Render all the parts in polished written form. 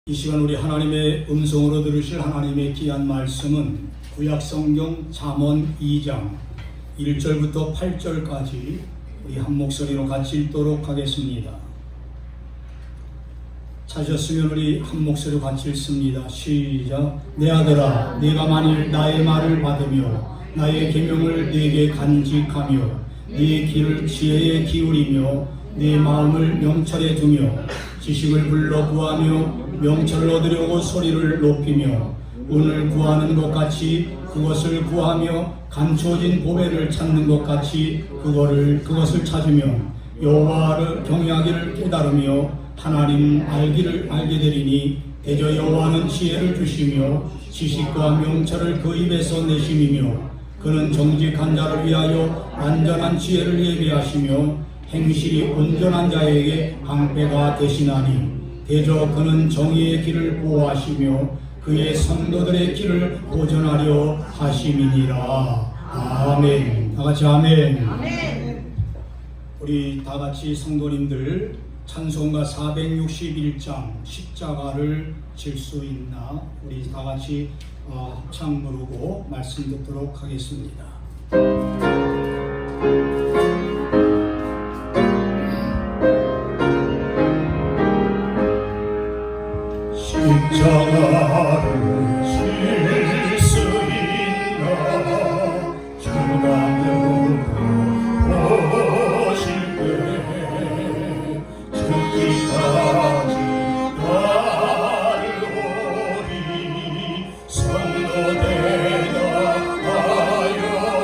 이 시간 우리 하나님의 음성으로 들으실 하나님의 귀한 말씀은 구약성경 잠언 2장 1절부터 8절까지 우리 한 목소리로 같이 읽도록 하겠습니다. 찾으셨으면 우리 한 목소리로 같이 읽습니다. 시작. 내 아들아, 네가 만일 나의 말을 받으며 나의 계명을 네게 간직하며 네 귀를 지혜에 기울이며 네 마음을 명철에 두며 지식을 불러 구하며 명철을 얻으려고 소리를 높이며 운을 구하는 것 같이 그것을 구하며 감추어진 보배를 찾는 것 같이 그것을 찾으며 여호와를 경외하기를 깨달으며 하나님 알기를 알게 되리니 대저 여호와는 지혜를 주시며 지식과 명철을 그 입에서 내심이며 그는 정직한 자를 위하여 안전한 지혜를 예비하시며 행실이 온전한 자에게 방패가 되시나니 대저 그는 정의의 길을 보호하시며 그의 성도들의 길을 보존하려 하심이니라. 아멘. 다같이 아멘. 아멘. 우리 다같이 성도님들 찬송가 461장 십자가를 질 수 있나 우리 다같이 합창 부르고 말씀 듣도록 하겠습니다. 십자가를 질 수 있나 주가 보실 때 죽기까지 나를 오리 성도 되다 하여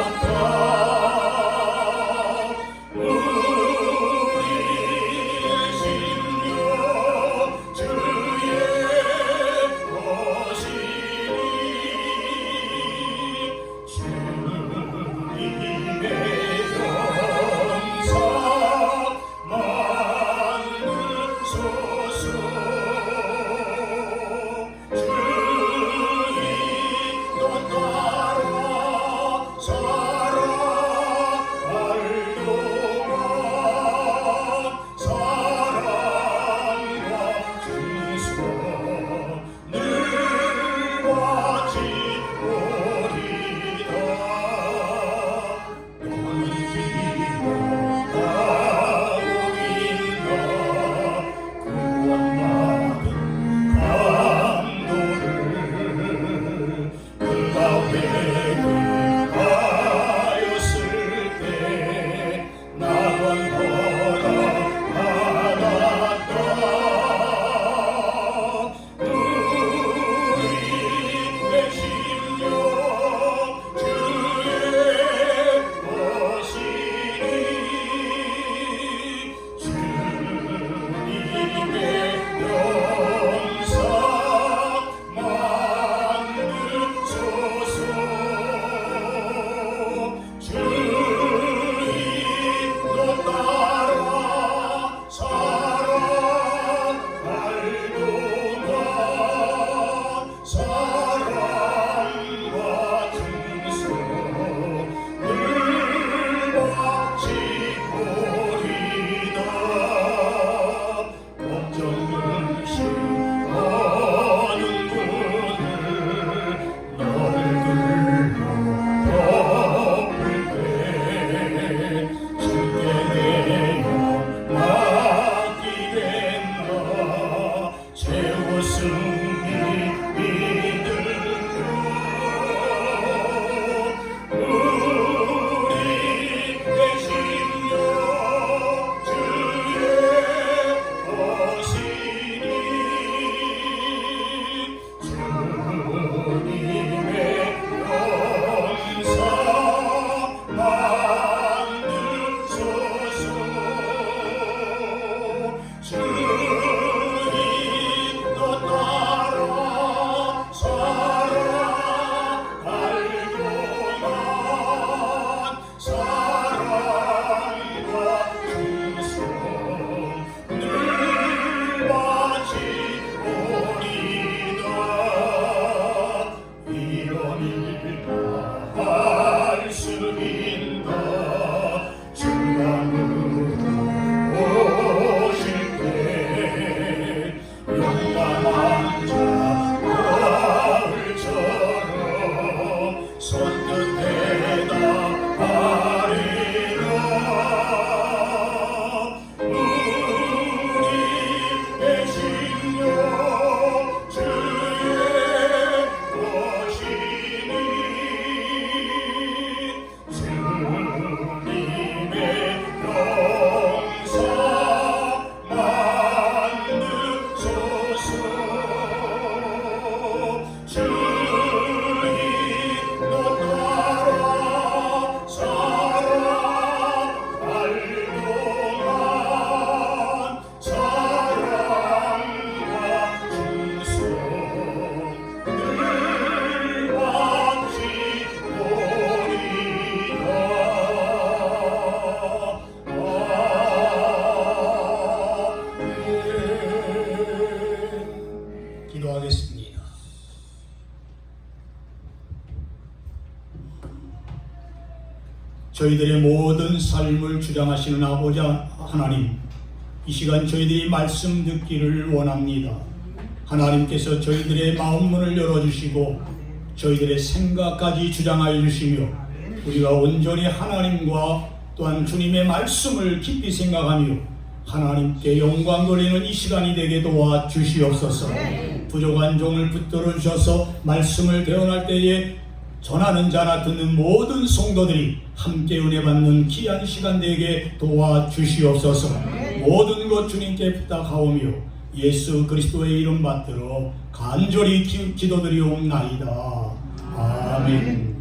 저희들의 모든 삶을 주장하시는 아버지 하나님, 이 시간 저희들이 말씀 듣기를 원합니다. 하나님께서 저희들의 마음 문을 열어주시고 저희들의 생각까지 주장하여 주시며 우리가 온전히 하나님과 또한 주님의 말씀을 깊이 생각하며 하나님께 영광 돌리는 이 시간이 되게 도와주시옵소서. 부족한 종을 붙들어 주셔서 말씀을 대언할 때에 전하는 자나 듣는 모든 성도들이 함께 은혜 받는 귀한 시간 되게 도와주시옵소서. 모든 것 주님께 부탁하오며 예수 그리스도의 이름 받들어 간절히 기도드리옵나이다. 아멘.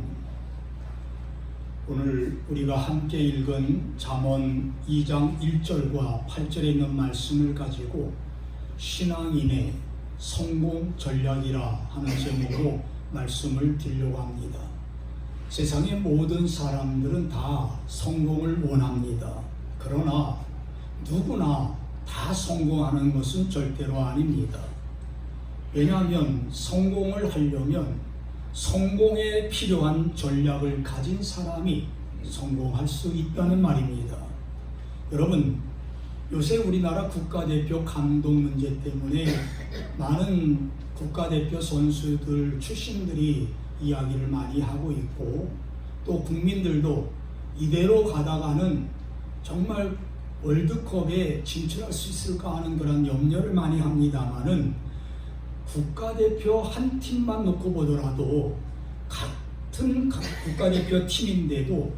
오늘 우리가 함께 읽은 잠언 2장 1절과 8절에 있는 말씀을 가지고 신앙인의 성공 전략이라 하는 제목으로 말씀을 드리려고 합니다. 세상의 모든 사람들은 다 성공을 원합니다. 그러나 누구나 다 성공하는 것은 절대로 아닙니다. 왜냐하면 성공을 하려면 성공에 필요한 전략을 가진 사람이 성공할 수 있다는 말입니다. 여러분, 요새 우리나라 국가대표 감독 문제 때문에 많은 국가대표 선수들 출신들이 이야기를 많이 하고 있고 또 국민들도 이대로 가다가는 정말 월드컵에 진출할 수 있을까 하는 그런 염려를 많이 합니다만은 국가대표 한 팀만 놓고 보더라도 같은 국가대표 팀인데도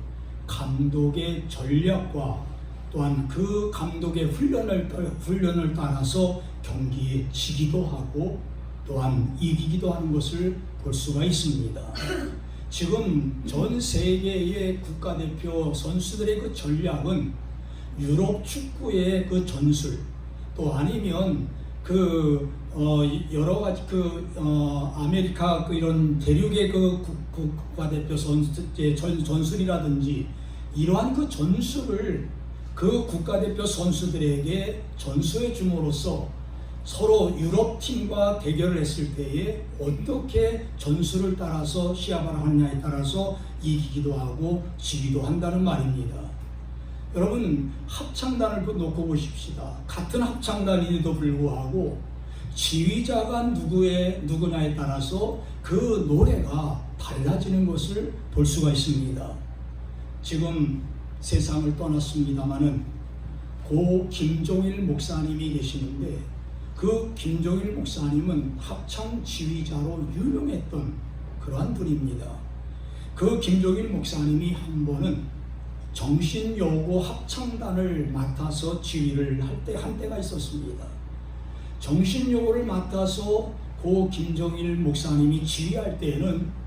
감독의 전략과 또한 그 감독의 훈련을 따라서 경기에 지기도 하고 또한 이기기도 하는 것을 볼 수가 있습니다. 지금 전 세계의 국가대표 선수들의 그 전략은 유럽 축구의 그 전술 또 아니면 여러 가지 아메리카 이런 대륙의 국가대표 전술이라든지 이러한 그 전술을 그 국가대표 선수들에게 전수해 줌으로써 서로 유럽팀과 대결을 했을 때에 어떻게 전술을 따라서 시합을 하느냐에 따라서 이기기도 하고 지기도 한다는 말입니다. 여러분, 합창단을 놓고 보십시다. 같은 합창단인데도 불구하고 지휘자가 누구냐에 따라서 그 노래가 달라지는 것을 볼 수가 있습니다. 지금 세상을 떠났습니다마는 고 김종일 목사님이 계시는데 그 김종일 목사님은 합창 지휘자로 유명했던 그러한 분입니다. 그 김종일 목사님이 한 번은 정신여고 합창단을 맡아서 지휘를 한 때가 있었습니다. 정신여고를 맡아서 고 김종일 목사님이 지휘할 때에는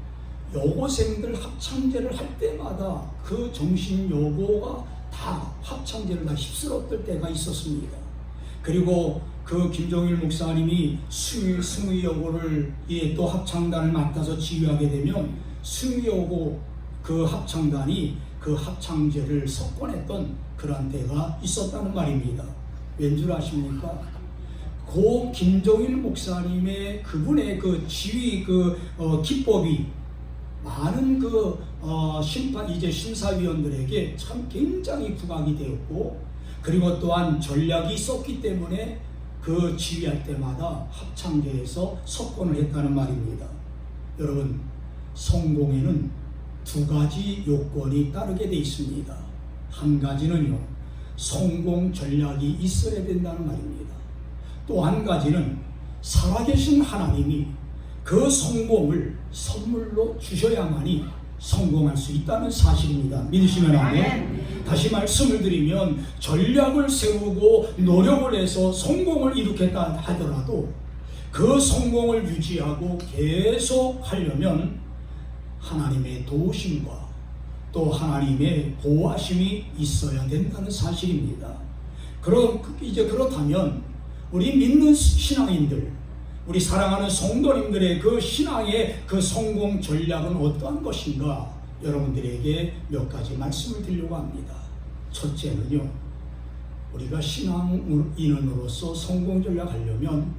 여고생들 합창제를 할 때마다 그 정신여고가 다 합창제를 다 휩쓸었을 때가 있었습니다. 그리고 그 김종일 목사님이 승의여고를 또 합창단을 맡아서 지휘하게 되면 승의여고 그 합창단이 그 합창제를 석권했던 그런 때가 있었다는 말입니다. 왠 줄 아십니까? 고 김종일 목사님의 그분의 그 지휘 기법이 많은 심사위원들에게 참 굉장히 부각이 되었고 그리고 또한 전략이 있었기 때문에 그 지휘할 때마다 합창제에서 석권을 했다는 말입니다. 여러분, 성공에는 두 가지 요건이 따르게 되어 있습니다. 한 가지는요, 성공 전략이 있어야 된다는 말입니다. 또 한 가지는 살아계신 하나님이 그 성공을 선물로 주셔야만이 성공할 수 있다는 사실입니다. 믿으시면 아멘. 다시 말씀을 드리면 전략을 세우고 노력을 해서 성공을 이루겠다 하더라도 그 성공을 유지하고 계속 하려면 하나님의 도우심과 또 하나님의 보호하심이 있어야 된다는 사실입니다. 그렇다면 우리 믿는 신앙인들, 우리 사랑하는 성도님들의 그 신앙의 그 성공 전략은 어떠한 것인가 여러분들에게 몇 가지 말씀을 드리려고 합니다. 첫째는요, 우리가 신앙인으로서 성공 전략하려면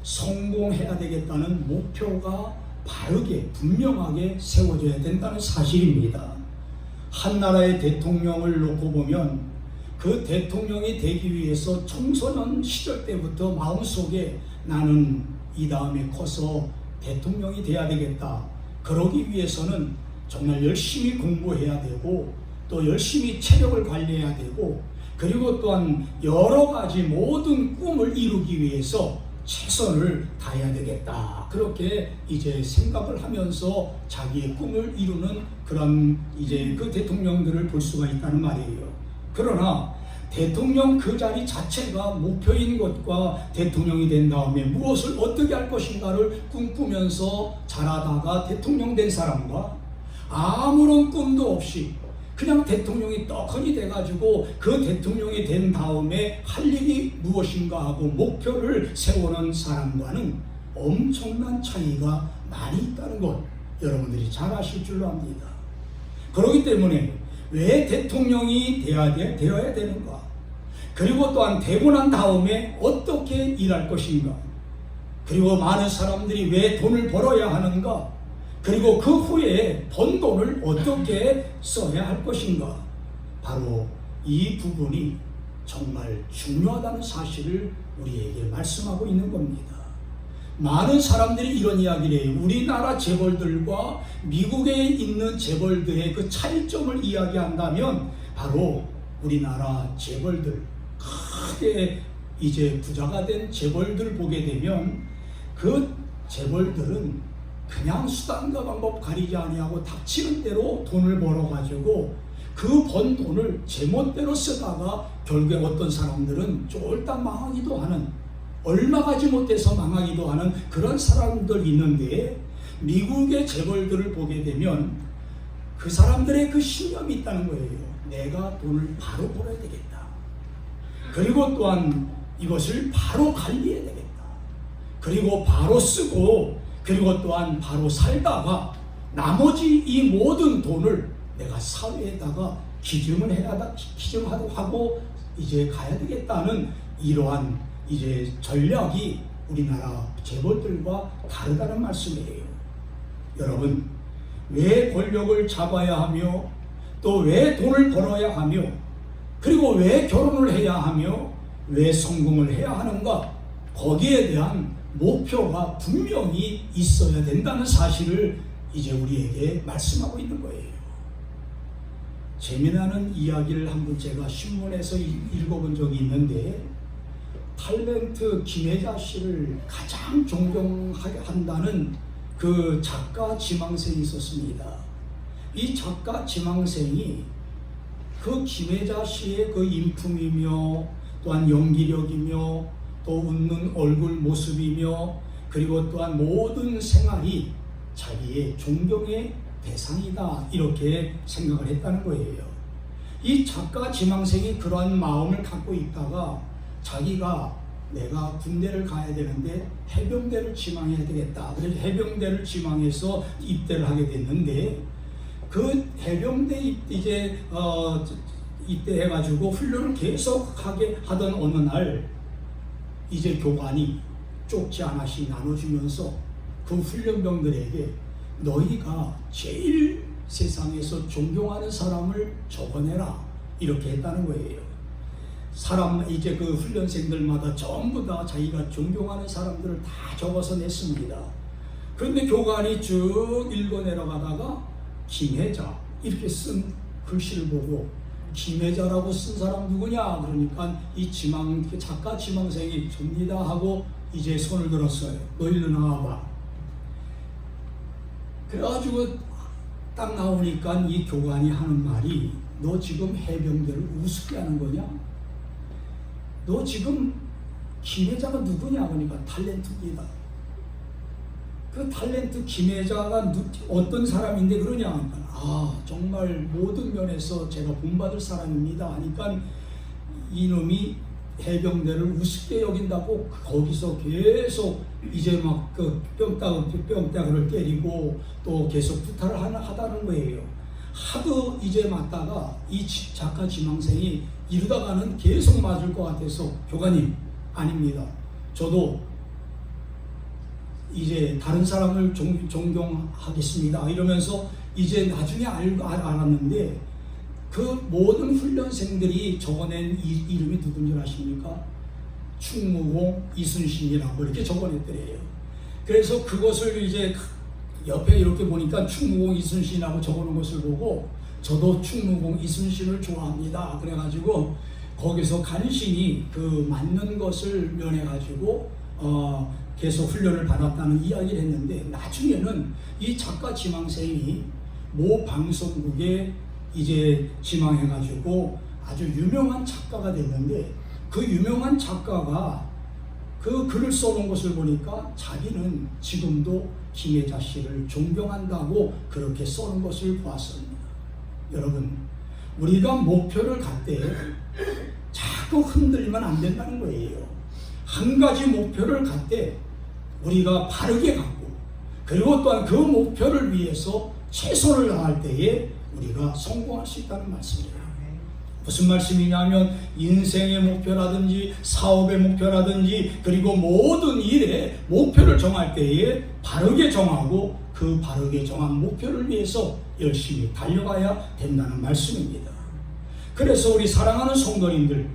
성공해야 되겠다는 목표가 바르게 분명하게 세워져야 된다는 사실입니다. 한 나라의 대통령을 놓고 보면 그 대통령이 되기 위해서 청소년 시절 때부터 마음속에 나는 이 다음에 커서 대통령이 돼야 되겠다. 그러기 위해서는 정말 열심히 공부해야 되고 또 열심히 체력을 관리해야 되고 그리고 또한 여러 가지 모든 꿈을 이루기 위해서 최선을 다해야 되겠다. 그렇게 이제 생각을 하면서 자기의 꿈을 이루는 그런 이제 그 대통령들을 볼 수가 있다는 말이에요. 그러나 대통령 그 자리 자체가 목표인 것과 대통령이 된 다음에 무엇을 어떻게 할 것인가를 꿈꾸면서 자라다가 대통령 된 사람과 아무런 꿈도 없이 그냥 대통령이 떡하니 돼가지고 그 대통령이 된 다음에 할 일이 무엇인가 하고 목표를 세우는 사람과는 엄청난 차이가 많이 있다는 것 여러분들이 잘 아실 줄로 압니다. 그렇기 때문에 왜 대통령이 되어야 되는가? 그리고 또한 되고 난 다음에 어떻게 일할 것인가? 그리고 많은 사람들이 왜 돈을 벌어야 하는가? 그리고 그 후에 번 돈을 어떻게 써야 할 것인가? 바로 이 부분이 정말 중요하다는 사실을 우리에게 말씀하고 있는 겁니다. 많은 사람들이 이런 이야기를 해요. 우리나라 재벌들과 미국에 있는 재벌들의 그 차이점을 이야기한다면 바로 우리나라 재벌들, 크게 이제 부자가 된 재벌들을 보게 되면 그 재벌들은 그냥 수단과 방법 가리지 아니하고 닥치는 대로 돈을 벌어가지고 그 번 돈을 제멋대로 쓰다가 결국에 어떤 사람들은 쫄딱 망하기도 하는, 얼마 가지 못해서 망하기도 하는 그런 사람들 있는데, 미국의 재벌들을 보게 되면 그 사람들의 그 신념이 있다는 거예요. 내가 돈을 바로 벌어야 되겠다. 그리고 또한 이것을 바로 관리해야 되겠다. 그리고 바로 쓰고, 그리고 또한 바로 살다가 나머지 이 모든 돈을 내가 사회에다가 기증하고 이제 가야 되겠다는 이러한 이제 전략이 우리나라 재벌들과 다르다는 말씀이에요. 여러분, 왜 권력을 잡아야 하며 또 왜 돈을 벌어야 하며 그리고 왜 결혼을 해야 하며 왜 성공을 해야 하는가? 거기에 대한 목표가 분명히 있어야 된다는 사실을 이제 우리에게 말씀하고 있는 거예요. 재미나는 이야기를 한번 제가 신문에서 읽어본 적이 있는데, 탤런트 김혜자 씨를 가장 존경한다는 그 작가 지망생이 있었습니다. 이 작가 지망생이 그 김혜자 씨의 그 인품이며 또한 연기력이며 또 웃는 얼굴 모습이며 그리고 또한 모든 생활이 자기의 존경의 대상이다, 이렇게 생각을 했다는 거예요. 이 작가 지망생이 그러한 마음을 갖고 있다가 자기가 내가 군대를 가야 되는데 해병대를 지망해야 되겠다. 그래서 해병대를 지망해서 입대를 하게 됐는데, 그 해병대 입대해가지고 훈련을 계속하게 하던 어느 날 이제 교관이 쪽지 하나씩 나눠주면서 그 훈련병들에게 너희가 제일 세상에서 존경하는 사람을 적어내라, 이렇게 했다는 거예요. 이제 그 훈련생들마다 전부 다 자기가 존경하는 사람들을 다 적어서 냈습니다. 그런데 교관이 쭉 읽어 내려가다가 김혜자 이렇게 쓴 글씨를 보고 김혜자라고 쓴 사람 누구냐? 그러니까 이 작가 지망생이 접니다 하고 이제 손을 들었어요. 너 일로 나와봐. 그래가지고 딱 나오니까 이 교관이 하는 말이, 너 지금 해병대를 우습게 하는 거냐? 너 지금 김혜자가 누구냐? 그러니까 탤런트입니다. 그 탤런트 김혜자가 어떤 사람인데 그러냐? 그러니까 정말 모든 면에서 제가 본받을 사람입니다 하니까 이놈이 해병대를 우습게 여긴다고 거기서 계속 이제 막 그 뺨따구를 때리고 또 계속 부탁을 하다는 거예요. 하도 이제 맞다가 이 작가 지망생이 이러다가는 계속 맞을 것 같아서, 교관님 아닙니다. 저도 이제 다른 사람을 존경하겠습니다 이러면서 이제 나중에 알았는데, 그 모든 훈련생들이 적어낸 이름이 누군 줄 아십니까? 충무공 이순신이라고 이렇게 적어냈더래요. 그래서 그것을 이제 옆에 이렇게 보니까 충무공 이순신이라고 적어놓은 것을 보고 저도 충무공 이순신을 좋아합니다. 그래가지고 거기서 간신히 그 맞는 것을 면해가지고 계속 훈련을 받았다는 이야기를 했는데, 나중에는 이 작가 지망생이 모 방송국에 이제 지망해가지고 아주 유명한 작가가 됐는데, 그 유명한 작가가 그 글을 써놓은 것을 보니까 자기는 지금도 김혜자 씨를 존경한다고 그렇게 써놓은 것을 보았습니다. 여러분, 우리가 목표를 갈 때 자꾸 흔들리면 안 된다는 거예요. 한 가지 목표를 갈 때 우리가 바르게 갖고, 그리고 또한 그 목표를 위해서 최선을 다할 때에 우리가 성공할 수 있다는 말씀이에요. 무슨 말씀이냐면, 인생의 목표라든지 사업의 목표라든지 그리고 모든 일에 목표를 정할 때에 바르게 정하고 그 바르게 정한 목표를 위해서 열심히 달려가야 된다는 말씀입니다. 그래서 우리 사랑하는 성도님들,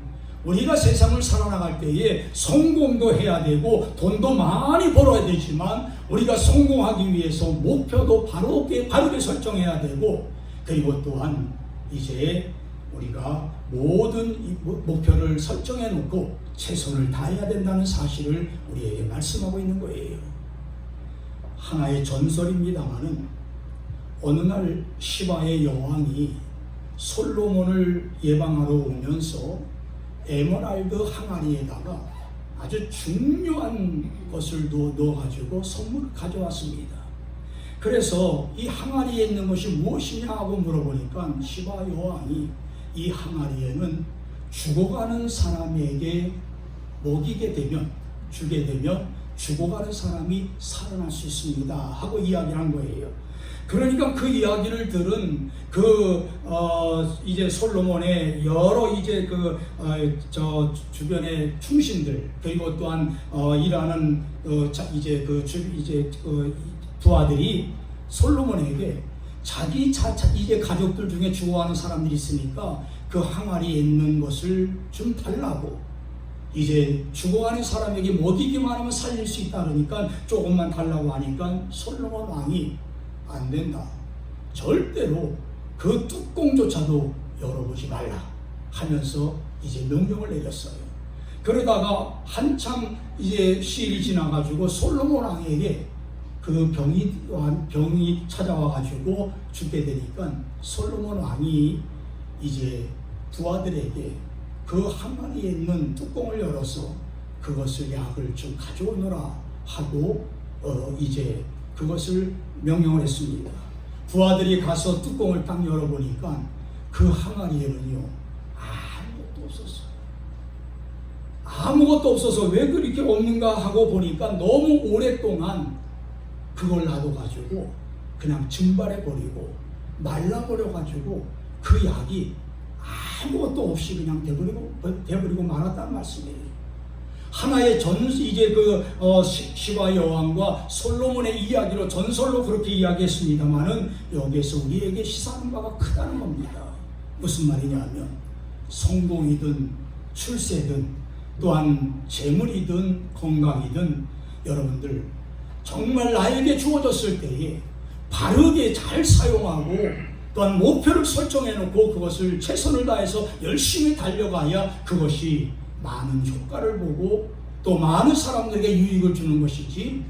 우리가 세상을 살아나갈 때에 성공도 해야 되고 돈도 많이 벌어야 되지만, 우리가 성공하기 위해서 목표도 바르게 설정해야 되고, 그리고 또한 이제 우리가 모든 목표를 설정해 놓고 최선을 다해야 된다는 사실을 우리에게 말씀하고 있는 거예요. 하나의 전설입니다마는, 어느 날 시바의 여왕이 솔로몬을 예방하러 오면서 에메랄드 항아리에다가 아주 중요한 것을 넣어가지고 선물을 가져왔습니다. 그래서 이 항아리에 있는 것이 무엇이냐 하고 물어보니까 시바 여왕이 이 항아리에는 죽어가는 사람에게 먹이게 되면, 주게 되면 죽어가는 사람이 살아날 수 있습니다 하고 이야기를 한 거예요. 그러니까 그 이야기를 들은 이제 솔로몬의 여러 이제 저 주변의 충신들, 그리고 또한 일하는 부하들이 솔로몬에게 자기 이제 가족들 중에 죽어가는 사람들이 있으니까 그 항아리에 있는 것을 좀 달라고, 이제 죽어가는 사람에게 먹이기만 하면 살릴 수 있다 그러니까 조금만 달라고 하니까 솔로몬 왕이 안 된다, 절대로 그 뚜껑조차도 열어보지 말라 하면서 이제 명령을 내렸어요. 그러다가 한참 이제 시일이 지나가지고 솔로몬 왕에게 그 병이 찾아와가지고 죽게 되니까 솔로몬 왕이 이제 부하들에게 그 항아리에 있는 뚜껑을 열어서 그것을 약을 좀 가져오너라 하고 이제 그것을 명령을 했습니다. 부하들이 가서 뚜껑을 딱 열어보니까 그 항아리에는요, 아무것도 없어서 왜 그렇게 없는가 하고 보니까 너무 오랫동안 그걸 놔둬가지고 그냥 증발해버리고 말라버려가지고 그 약이 아무것도 없이 그냥 돼버리고 말았다는 말씀이에요. 하나의 이제 시바 여왕과 솔로몬의 이야기로 전설로 그렇게 이야기했습니다만은, 여기에서 우리에게 시사하는 바가 크다는 겁니다. 무슨 말이냐면, 성공이든 출세든 또한 재물이든 건강이든 여러분들 정말 나에게 주어졌을 때에 바르게 잘 사용하고 또한 목표를 설정해 놓고 그것을 최선을 다해서 열심히 달려가야 그것이 많은 효과를 보고 또 많은 사람들에게 유익을 주는 것이지,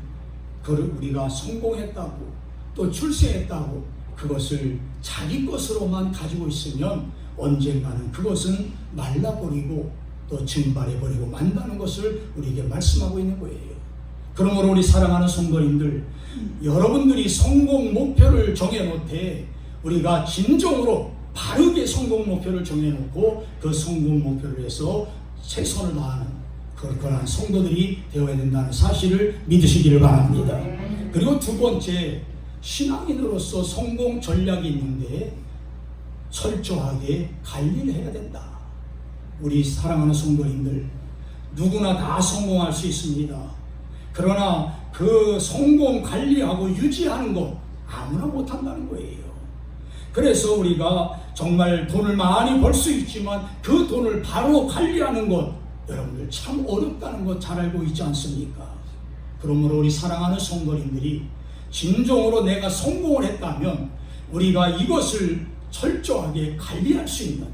그걸 우리가 성공했다고 또 출세했다고 그것을 자기 것으로만 가지고 있으면 언젠가는 그것은 말라버리고 또 증발해버리고 만다는 것을 우리에게 말씀하고 있는 거예요. 그러므로 우리 사랑하는 성도님들, 여러분들이 성공 목표를 정해놓되 우리가 진정으로 바르게 성공 목표를 정해놓고 그 성공 목표를 위해서 최선을 다하는 그러한 성도들이 되어야 된다는 사실을 믿으시기를 바랍니다. 그리고 두 번째, 신앙인으로서 성공 전략이 있는데 철저하게 관리를 해야 된다. 우리 사랑하는 성도님들, 누구나 다 성공할 수 있습니다. 그러나 그 성공 관리하고 유지하는 거 아무나 못한다는 거예요. 그래서 우리가 정말 돈을 많이 벌 수 있지만 그 돈을 바로 관리하는 것, 여러분들 참 어렵다는 것 잘 알고 있지 않습니까? 그러므로 우리 사랑하는 성도님들이 진정으로 내가 성공을 했다면 우리가 이것을 철저하게 관리할 수 있는,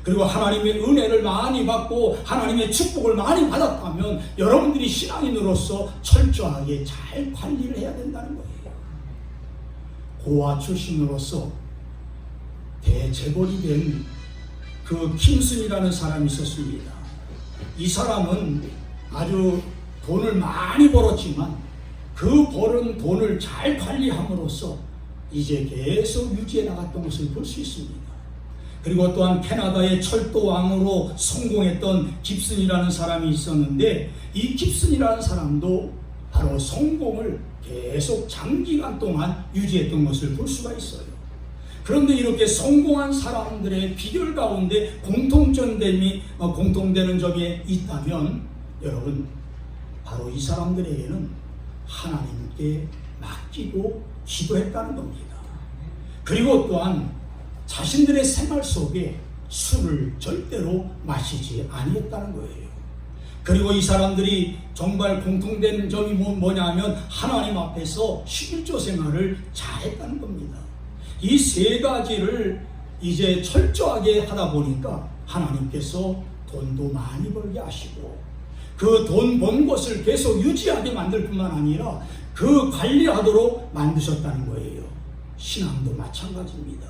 그리고 하나님의 은혜를 많이 받고 하나님의 축복을 많이 받았다면 여러분들이 신앙인으로서 철저하게 잘 관리를 해야 된다는 거예요. 고아 출신으로서 대재벌이 된 그 킴슨이라는 사람이 있었습니다. 이 사람은 아주 돈을 많이 벌었지만 그 벌은 돈을 잘 관리함으로써 이제 계속 유지해 나갔던 것을 볼 수 있습니다. 그리고 또한 캐나다의 철도왕으로 성공했던 깁슨이라는 사람이 있었는데, 이 깁슨이라는 사람도 바로 성공을 계속 장기간 동안 유지했던 것을 볼 수가 있어요. 그런데 이렇게 성공한 사람들의 비결 가운데 공통되는 점이 있다면, 여러분, 바로 이 사람들에게는 하나님께 맡기고 기도했다는 겁니다. 그리고 또한 자신들의 생활 속에 술을 절대로 마시지 아니했다는 거예요. 그리고 이 사람들이 정말 공통된 점이 뭐냐면 하나님 앞에서 11조 생활을 잘했다는 겁니다. 이 세 가지를 이제 철저하게 하다 보니까 하나님께서 돈도 많이 벌게 하시고 그 돈 번 것을 계속 유지하게 만들 뿐만 아니라 그 관리하도록 만드셨다는 거예요. 신앙도 마찬가지입니다.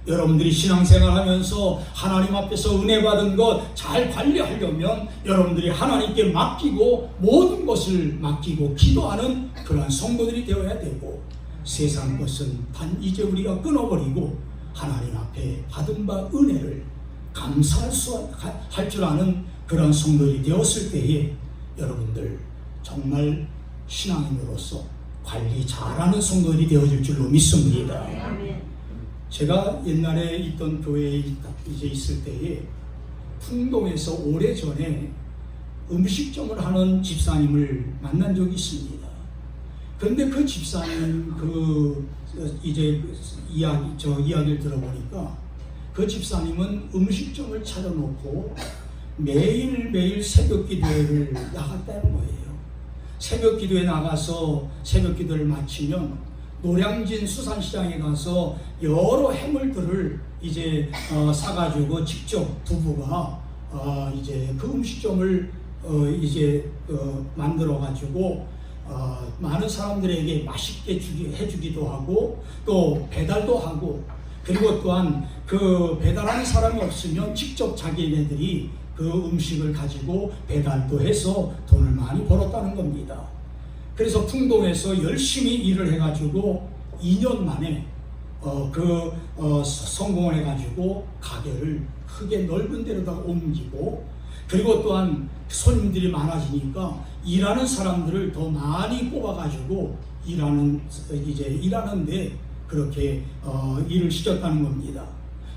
여러분들이 신앙생활하면서 하나님 앞에서 은혜 받은 것 잘 관리하려면 여러분들이 하나님께 맡기고 모든 것을 맡기고 기도하는 그러한 성도들이 되어야 되고, 세상 것은 단 이제 우리가 끊어버리고 하나님 앞에 받은 바 은혜를 감사할 줄 아는 그런 성도들이 되었을 때에 여러분들 정말 신앙인으로서 관리 잘하는 성도들이 되어질 줄로 믿습니다. 제가 옛날에 있던 교회에 이제 있을 때에 풍동에서 오래전에 음식점을 하는 집사님을 만난 적이 있습니다. 그런데 그 집사님 이야기를 들어보니까 그 집사님은 음식점을 차려놓고 매일매일 새벽 기도회를 나갔다는 거예요. 새벽 기도에 나가서 새벽 기도를 마치면 노량진 수산시장에 가서 여러 해물들을 이제 사가지고 직접 부부가 이제 그 음식점을 만들어가지고 많은 사람들에게 맛있게 해주기도 하고 또 배달도 하고, 그리고 또한 그 배달하는 사람이 없으면 직접 자기네들이 그 음식을 가지고 배달도 해서 돈을 많이 벌었다는 겁니다. 그래서 풍동에서 열심히 일을 해가지고 2년 만에 성공을 해가지고 가게를 크게 넓은 데로다가 옮기고, 그리고 또한 손님들이 많아지니까 일하는 사람들을 더 많이 뽑아가지고 일하는데 그렇게 일을 시켰다는 겁니다.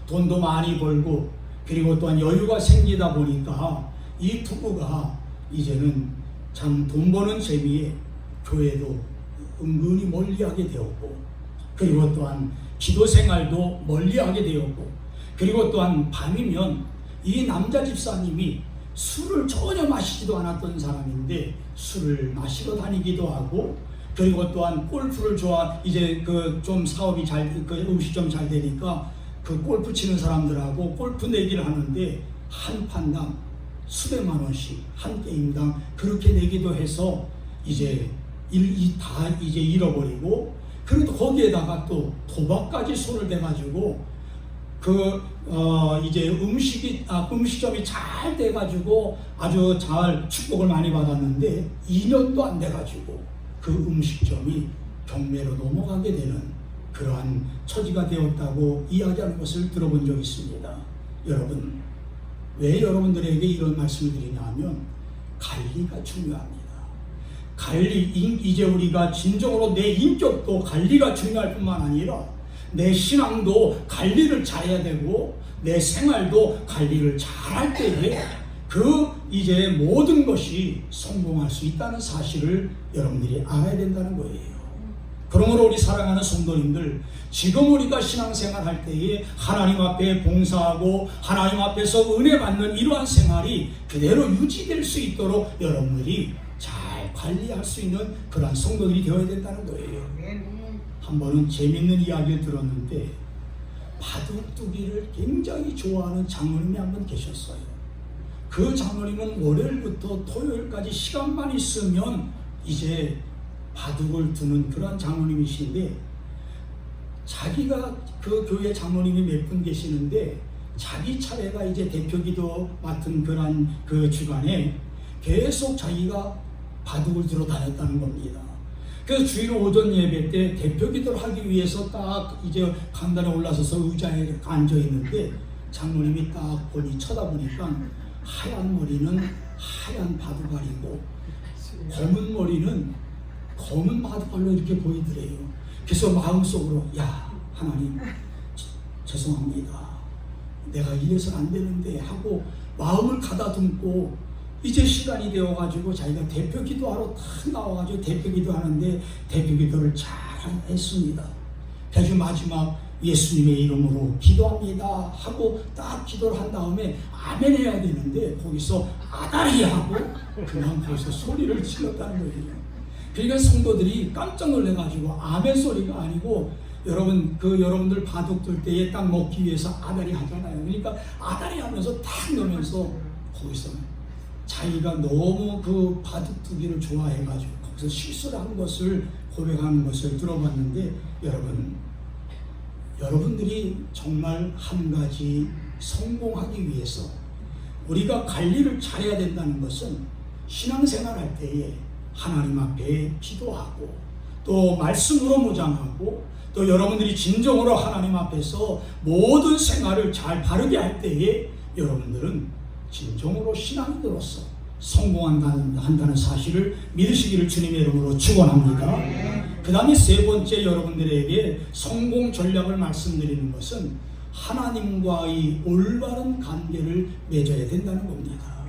돈도 많이 벌고, 그리고 또한 여유가 생기다 보니까 이 부부가 이제는 참 돈 버는 재미에 교회도 은근히 멀리하게 되었고, 그리고 또한 기도 생활도 멀리하게 되었고, 그리고 또한 밤이면 이 남자 집사님이 술을 전혀 마시지도 않았던 사람인데 술을 마시러 다니기도 하고, 그리고 또한 골프를 이제 좀 사업이 음식점 잘 되니까 그 골프 치는 사람들하고 골프 내기를 하는데 한 판당 수백만 원씩 한 게임당 그렇게 내기도 해서 이제 다 잃어버리고, 그리고 거기에다가 또 도박까지 손을 대가지고 이제 음식점이 잘 돼가지고 아주 잘 축복을 많이 받았는데 2년도 안 돼가지고 그 음식점이 경매로 넘어가게 되는 그러한 처지가 되었다고 이야기하는 것을 들어본 적이 있습니다. 여러분, 왜 여러분들에게 이런 말씀을 드리냐 하면 관리가 중요합니다. 이제 우리가 진정으로 내 인격도 관리가 중요할 뿐만 아니라 내 신앙도 관리를 잘해야 되고 내 생활도 관리를 잘할 때에 이제 모든 것이 성공할 수 있다는 사실을 여러분들이 알아야 된다는 거예요. 그러므로 우리 사랑하는 성도님들, 지금 우리가 신앙생활 할 때에 하나님 앞에 봉사하고 하나님 앞에서 은혜 받는 이러한 생활이 그대로 유지될 수 있도록 여러분들이 잘 관리할 수 있는 그러한 성도들이 되어야 된다는 거예요. 한 번은 재밌는 이야기를 들었는데 바둑두기를 굉장히 좋아하는 장로님이 한 분 계셨어요. 그 장로님은 월요일부터 토요일까지 시간만 있으면 이제 바둑을 두는 그런 장로님이신데, 자기가 그 교회 장로님이 몇 분 계시는데 자기 차례가 이제 대표기도 맡은 그런 그 주간에 계속 자기가 바둑을 들어 다녔다는 겁니다. 그래서 주일 오전 예배 때 대표기도를 하기 위해서 딱 이제 강단에 올라서서 의자에 앉아 있는데 장로님이 딱 보니 쳐다보니까 하얀 머리는 하얀 바둑알이고 검은 머리는 검은 바둑알로 이렇게 보이더래요. 그래서 마음속으로 야 하나님 죄송합니다. 내가 이래서 안 되는데 하고 마음을 가다듬고 이제 시간이 되어가지고 자기가 대표 기도하러 딱 나와가지고 대표 기도하는데 대표 기도를 잘 했습니다. 그래서 마지막 예수님의 이름으로 기도합니다 하고 딱 기도를 한 다음에 아멘 해야 되는데 거기서 아다리 하고 그냥 거기서 소리를 질렀다는 거예요. 그러니까 성도들이 깜짝 놀래가지고 아멘 소리가 아니고 여러분들 바둑 둘 때에 딱 먹기 위해서 아다리 하잖아요. 그러니까 아다리 하면서 딱 넣으면서 거기서 자기가 너무 그 바둑 두기를 좋아해가지고 거기서 실수를 한 것을 고백하는 것을 들어봤는데, 여러분들이 정말 한 가지 성공하기 위해서 우리가 관리를 잘해야 된다는 것은 신앙생활 할 때에 하나님 앞에 기도하고 또 말씀으로 무장하고 또 여러분들이 진정으로 하나님 앞에서 모든 생활을 잘 바르게 할 때에 여러분들은 진정으로 신앙인으로서 성공한다는 사실을 믿으시기를 주님의 이름으로 축원합니다. 그 다음에 세 번째 여러분들에게 성공 전략을 말씀드리는 것은 하나님과의 올바른 관계를 맺어야 된다는 겁니다.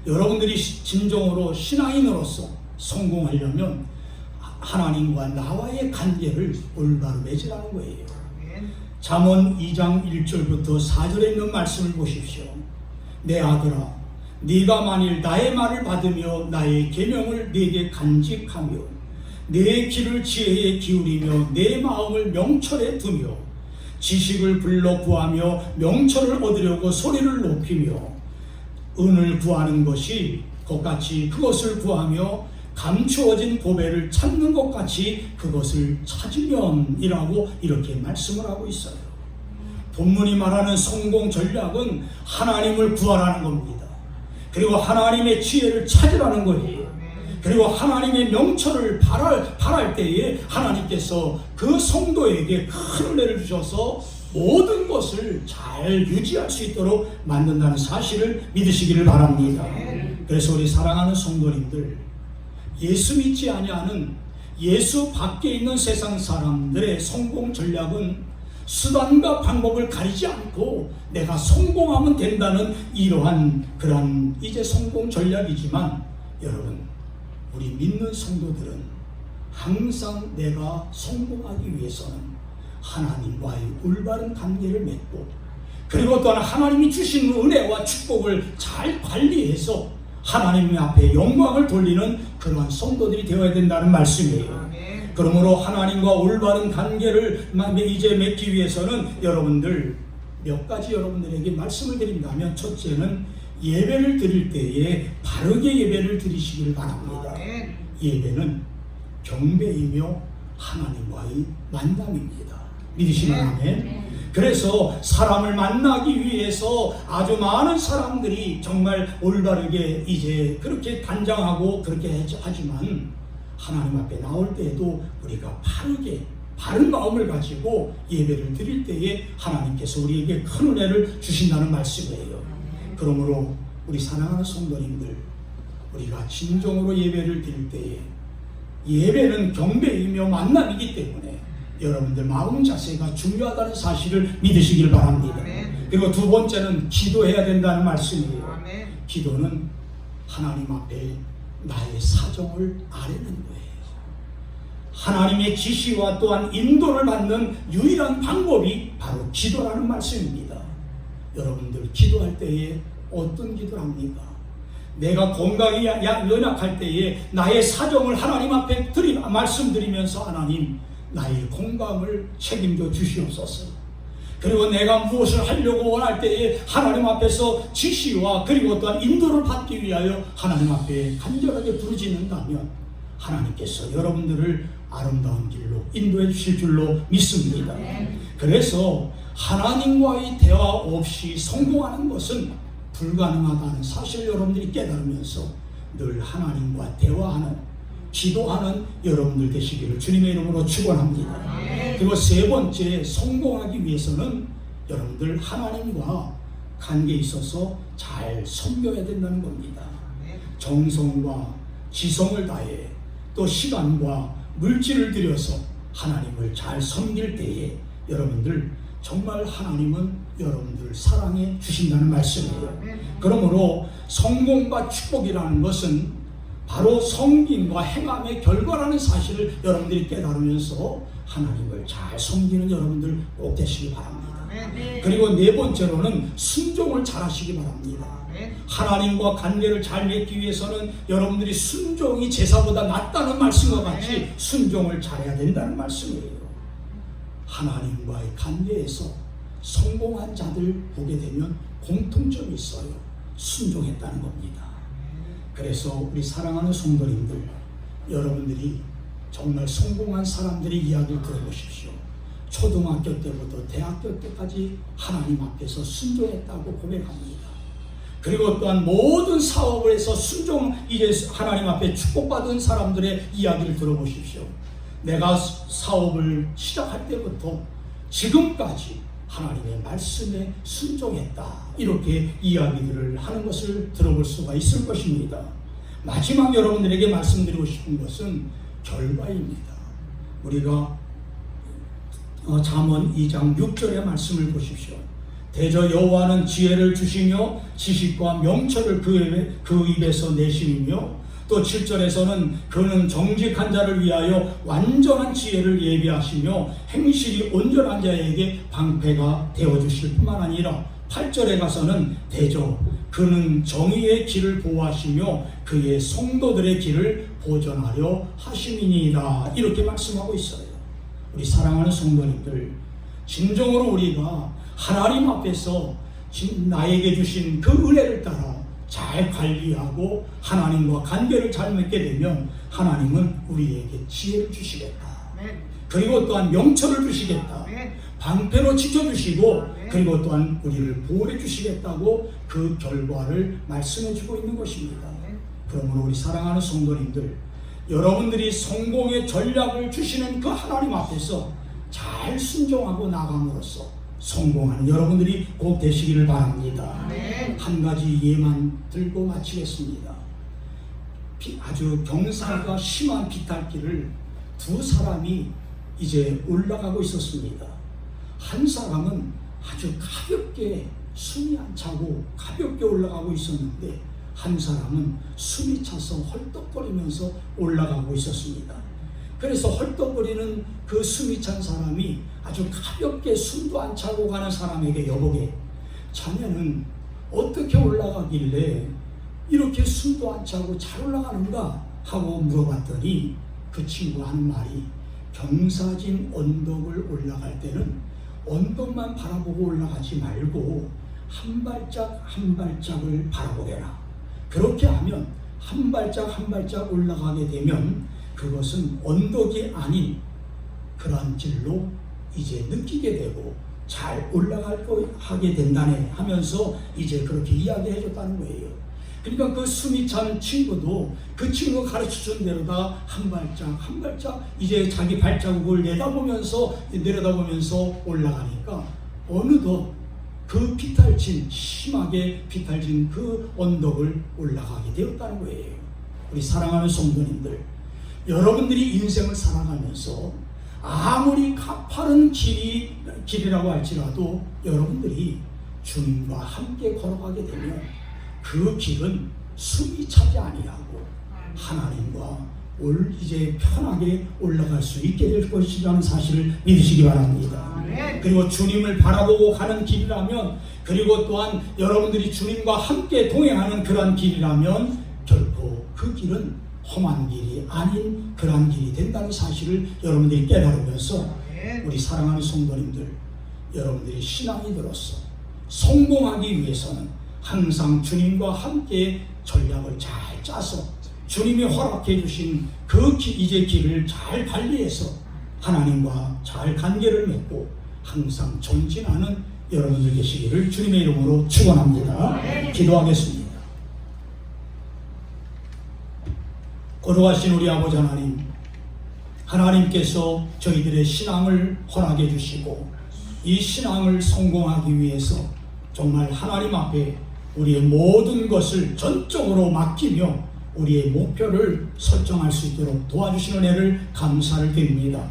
여러분들이 진정으로 신앙인으로서 성공하려면 하나님과 나와의 관계를 올바로 맺으라는 거예요. 잠언 2장 1절부터 4절에 있는 말씀을 보십시오. 내 아들아, 네가 만일 나의 말을 받으며 나의 계명을 네게 간직하며 내 길을 지혜에 기울이며 내 마음을 명철에 두며 지식을 불러 구하며 명철을 얻으려고 소리를 높이며 은을 구하는 것이 것같이 그것을 구하며 감추어진 보배를 찾는 것 같이 그것을 찾으면이라고 이렇게 말씀을 하고 있어요. 본문이 말하는 성공 전략은 하나님을 구하라는 겁니다. 그리고 하나님의 지혜를 찾으라는 거예요. 그리고 하나님의 명철을 바랄 때에 하나님께서 그 성도에게 큰 은혜를 주셔서 모든 것을 잘 유지할 수 있도록 만든다는 사실을 믿으시기를 바랍니다. 그래서 우리 사랑하는 성도님들, 예수 믿지 아니하는 예수 밖에 있는 세상 사람들의 성공 전략은 수단과 방법을 가리지 않고 내가 성공하면 된다는 이러한 그런 이제 성공 전략이지만, 여러분 우리 믿는 성도들은 항상 내가 성공하기 위해서는 하나님과의 올바른 관계를 맺고 그리고 또한 하나님이 주신 은혜와 축복을 잘 관리해서 하나님 앞에 영광을 돌리는 그러한 성도들이 되어야 된다는 말씀이에요. 그러므로 하나님과 올바른 관계를 이제 맺기 위해서는 여러분들 몇 가지 여러분들에게 말씀을 드린다면, 첫째는 예배를 드릴 때에 바르게 예배를 드리시기를 바랍니다. 예배는 경배이며 하나님과의 만남입니다. 믿으시면 아멘. 그래서 사람을 만나기 위해서 아주 많은 사람들이 정말 올바르게 이제 그렇게 단장하고 그렇게 하지만 하나님 앞에 나올 때에도 우리가 바른 마음을 가지고 예배를 드릴 때에 하나님께서 우리에게 큰 은혜를 주신다는 말씀이에요. 그러므로 우리 사랑하는 성도님들, 우리가 진정으로 예배를 드릴 때에 예배는 경배이며 만남이기 때문에 여러분들 마음 자세가 중요하다는 사실을 믿으시길 바랍니다. 그리고 두 번째는 기도해야 된다는 말씀이에요. 기도는 하나님 앞에 나의 사정을 아뢰는 거예요. 하나님의 지시와 또한 인도를 받는 유일한 방법이 바로 기도라는 말씀입니다. 여러분들 기도할 때에 어떤 기도를 합니까? 내가 건강이 연약할 때에 나의 사정을 하나님 앞에 말씀드리면서 하나님 나의 건강을 책임져 주시옵소서. 그리고 내가 무엇을 하려고 원할 때에 하나님 앞에서 지시와 그리고 또한 인도를 받기 위하여 하나님 앞에 간절하게 부르짖는다면 하나님께서 여러분들을 아름다운 길로 인도해 주실 줄로 믿습니다. 그래서 하나님과의 대화 없이 성공하는 것은 불가능하다는 사실을 여러분들이 깨달으면서 늘 하나님과 대화하는, 기도하는 여러분들 되시기를 주님의 이름으로 축원합니다. 그리고 세 번째, 성공하기 위해서는 여러분들 하나님과 관계에 있어서 잘 섬겨야 된다는 겁니다. 정성과 지성을 다해 또 시간과 물질을 들여서 하나님을 잘 섬길 때에 여러분들 정말 하나님은 여러분들을 사랑해 주신다는 말씀이에요. 그러므로 성공과 축복이라는 것은 바로 섬김과 행함의 결과라는 사실을 여러분들이 깨달으면서 하나님을 잘 섬기는 여러분들 꼭 되시기 바랍니다. 그리고 네 번째로는 순종을 잘 하시기 바랍니다. 하나님과 관계를 잘 맺기 위해서는 여러분들이 순종이 제사보다 낫다는 말씀과 같이 순종을 잘해야 된다는 말씀이에요. 하나님과의 관계에서 성공한 자들 보게 되면 공통점이 있어요. 순종했다는 겁니다. 그래서 우리 사랑하는 성도님들, 여러분들이 정말 성공한 사람들의 이야기를 들어보십시오. 초등학교 때부터 대학교 때까지 하나님 앞에서 순종했다고 고백합니다. 그리고 또한 모든 사업을 해서 이제 하나님 앞에 축복받은 사람들의 이야기를 들어보십시오. 내가 사업을 시작할 때부터 지금까지 하나님의 말씀에 순종했다, 이렇게 이야기들을 하는 것을 들어볼 수가 있을 것입니다. 마지막 여러분들에게 말씀드리고 싶은 것은 결과입니다. 우리가 잠언 2장 6절의 말씀을 보십시오. 대저 여호와는 지혜를 주시며 지식과 명철을 그 입에서 내시며, 또 7절에서는 그는 정직한 자를 위하여 완전한 지혜를 예비하시며 행실이 온전한 자에게 방패가 되어주실 뿐만 아니라 8절에 가서는 대저 그는 정의의 길을 보호하시며 그의 성도들의 길을 보전하려 하심이니이다, 이렇게 말씀하고 있어요. 우리 사랑하는 성도님들, 진정으로 우리가 하나님 앞에서 나에게 주신 그 은혜를 따라 잘 관리하고 하나님과 관계를 잘 맺게 되면 하나님은 우리에게 지혜를 주시겠다. 그리고 또한 명철을 주시겠다. 방패로 지켜주시고 그리고 또한 우리를 보호해 주시겠다고 그 결과를 말씀해 주고 있는 것입니다. 그러므로 우리 사랑하는 성도님들, 여러분들이 성공의 전략을 주시는 그 하나님 앞에서 잘 순종하고 나감으로써 성공하는 여러분들이 꼭 되시기를 바랍니다. 한 가지 예만 들고 마치겠습니다. 아주 경사가 심한 비탈길을 두 사람이 이제 올라가고 있었습니다. 한 사람은 아주 가볍게 숨이 안 차고 가볍게 올라가고 있었는데 한 사람은 숨이 차서 헐떡거리면서 올라가고 있었습니다. 그래서 헐떡거리는 그 숨이 찬 사람이 아주 가볍게 숨도 안 차고 가는 사람에게 여보게, 자네는 어떻게 올라가길래 이렇게 숨도 안 차고 잘 올라가는가 하고 물어봤더니 그 친구가 하는 말이, 경사진 언덕을 올라갈 때는 언덕만 바라보고 올라가지 말고 한 발짝 한 발짝을 바라보게라. 그렇게 하면 한 발짝 한 발짝 올라가게 되면 그것은 언덕이 아닌 그러한 길로 이제 느끼게 되고 잘 하게 된다네 하면서 이제 그렇게 이야기해 줬다는 거예요. 그러니까 그 숨이 찬 친구도 그 친구가 가르쳐준 대로다 한 발짝 한 발짝 이제 자기 발자국을 내려다보면서 올라가니까 어느덧 그 심하게 비탈진 그 언덕을 올라가게 되었다는 거예요. 우리 사랑하는 성도님들, 여러분들이 인생을 살아가면서 아무리 가파른 길이라고 할지라도 여러분들이 주님과 함께 걸어가게 되면 그 길은 숨이 차지 아니하고 하나님과 이제 편하게 올라갈 수 있게 될 것이라는 사실을 믿으시기 바랍니다. 그리고 주님을 바라보고 가는 길이라면, 그리고 또한 여러분들이 주님과 함께 동행하는 그러한 길이라면 결코 그 길은 험한 길이 아닌 그러한 길이 된다는 사실을 여러분들이 깨달으면서, 우리 사랑하는 성도님들, 여러분들이 신앙이 들어서 성공하기 위해서는 항상 주님과 함께 전략을 잘 짜서 주님이 허락해 주신 그 이제 길을 잘 관리해서 하나님과 잘 관계를 맺고 항상 전진하는 여러분들 계시기를 주님의 이름으로 축원합니다. 기도하겠습니다. 거룩하신 우리 아버지 하나님, 하나님께서 저희들의 신앙을 허락해 주시고 이 신앙을 성공하기 위해서 정말 하나님 앞에 우리의 모든 것을 전적으로 맡기며 우리의 목표를 설정할 수 있도록 도와주시는 은혜를 감사를 드립니다.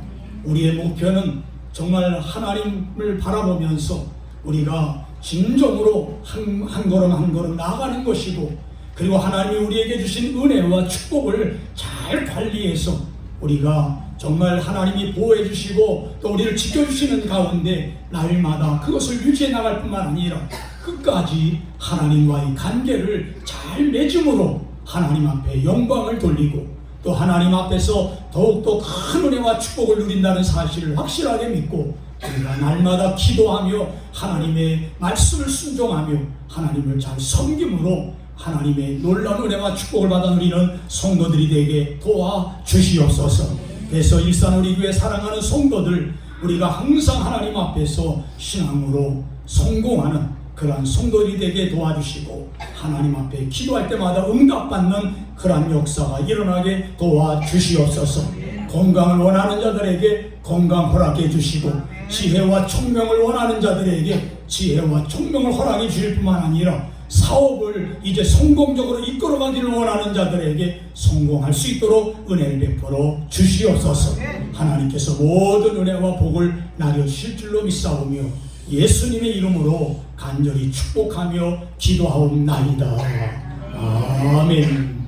우리의 목표는 정말 하나님을 바라보면서 우리가 진정으로 한 걸음 한 걸음 나아가는 것이고, 그리고 하나님이 우리에게 주신 은혜와 축복을 잘 관리해서 우리가 정말 하나님이 보호해 주시고 또 우리를 지켜주시는 가운데 날마다 그것을 유지해 나갈 뿐만 아니라 끝까지 하나님과의 관계를 잘 맺음으로 하나님 앞에 영광을 돌리고 또 하나님 앞에서 더욱더 큰 은혜와 축복을 누린다는 사실을 확실하게 믿고 우리가 날마다 기도하며 하나님의 말씀을 순종하며 하나님을 잘 섬김으로 하나님의 놀라운 은혜와 축복을 받아 누리는 성도들이 되게 도와주시옵소서. 그래서 일산 우리 교회 사랑하는 성도들, 우리가 항상 하나님 앞에서 신앙으로 성공하는 그러한 성도들이 되게 도와주시고 하나님 앞에 기도할 때마다 응답받는 그러한 역사가 일어나게 도와주시옵소서. 건강을 원하는 자들에게 건강 허락해 주시고 지혜와 총명을 원하는 자들에게 지혜와 총명을 허락해 주실 뿐만 아니라 사업을 이제 성공적으로 이끌어가기를 원하는 자들에게 성공할 수 있도록 은혜를 베풀어 주시옵소서. 하나님께서 모든 은혜와 복을 나눠주실 줄로 믿사오며 예수님의 이름으로 간절히 축복하며 기도하옵나이다. 아멘.